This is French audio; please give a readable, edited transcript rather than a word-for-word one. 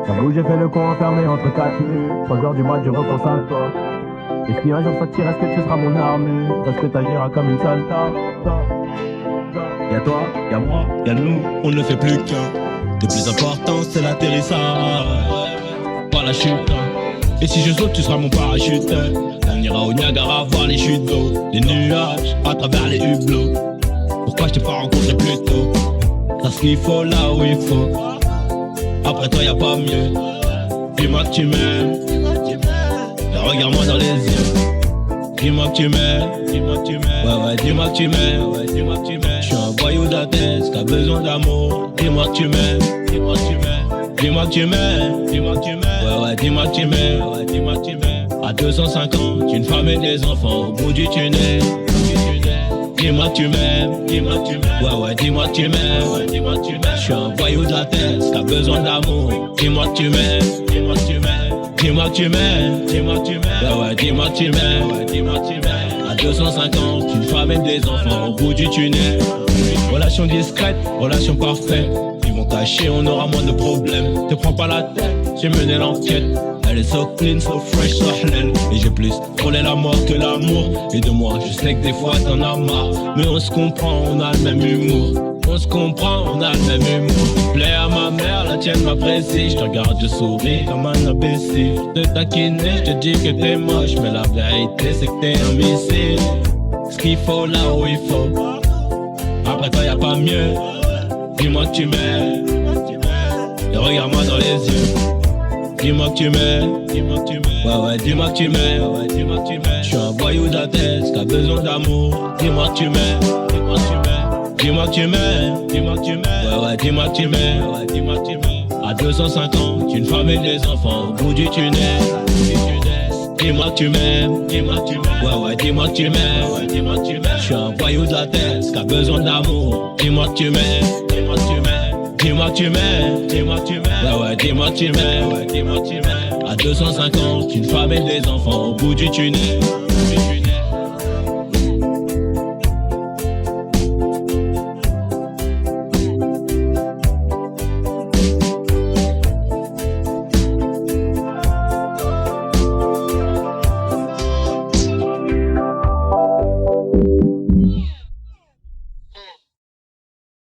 J'avoue, j'ai fait le con enfermé entre 4 murs. 3 heures du mat, je repense à toi. Et si un jour ça tire, est-ce que tu seras mon armure? Est-ce que t'agiras comme une salta? Y'a toi, y'a moi, Y'a nous, on ne fait plus qu'un. Le plus important c'est l'atterrissage, pas la chute. Et si je saute, tu seras mon parachute. On ira au Niagara voir les chutes d'eau, les nuages à travers les hublots. Pourquoi je t'ai pas rencontré plus tôt? T'as ce qu'il faut là où il faut. Après toi y'a pas mieux. Dis-moi que tu m'aimes, et regarde-moi dans les yeux. Dis-moi que tu m'aimes, ouais ouais, dis-moi que tu m'aimes, Je suis un voyou d'Athènes qui a besoin d'amour. Dis-moi que tu m'aimes, dis-moi que tu m'aimes, ouais ouais, dis-moi que tu m'aimes, À 250, une femme et des enfants au bout du tunnel. Dis-moi que tu m'aimes, ouais ouais, dis-moi que tu m'aimes, Je suis un voyou d'Athènes qui a besoin d'amour. Dis-moi que tu m'aimes, dis-moi que tu m'aimes, ouais ouais, dis-moi que tu m'aimes, À 250, une femme et des enfants au bout du tunnel. Relation discrète, relation parfaite. Ils vont cacher, on aura moins de problèmes. Te prends pas la tête, j'ai mené l'enquête. Elle est so clean, so fresh, so halal. Et j'ai plus frôlé la mort que l'amour. Et de moi, je sais que des fois t'en as marre. Mais on se comprend, on a le même humour. On se comprend, on a le même humour. Plais à ma mère, la tienne m'apprécie. Je te regarde, je souris comme un imbécile. Je te taquine, je te dis que t'es moche. Mais la vérité, c'est que t'es un missile. Ce qu'il faut là où il faut. Après toi, y'a pas mieux. Dis-moi que tu m'aimes, et regarde-moi dans les yeux. Dis-moi que tu m'aimes, ouais ouais, dis-moi que tu m'aimes, Je suis un voyou d'Athènes qui a besoin d'amour. Dis-moi que tu m'aimes, dis-moi que tu m'aimes, ouais ouais, dis-moi que tu m'aimes, À 250, une femme et des enfants au bout du tunnel. Dis-moi que tu m'aimes, ouais ouais, dis-moi que tu m'aimes, Je suis un voyou d'Athènes qui a besoin d'amour. Dis-moi que tu m'aimes, dis-moi que tu m'aimes, ouais ouais, dis-moi que tu m'aimes, À 250, une femme et des enfants au bout du tunnel.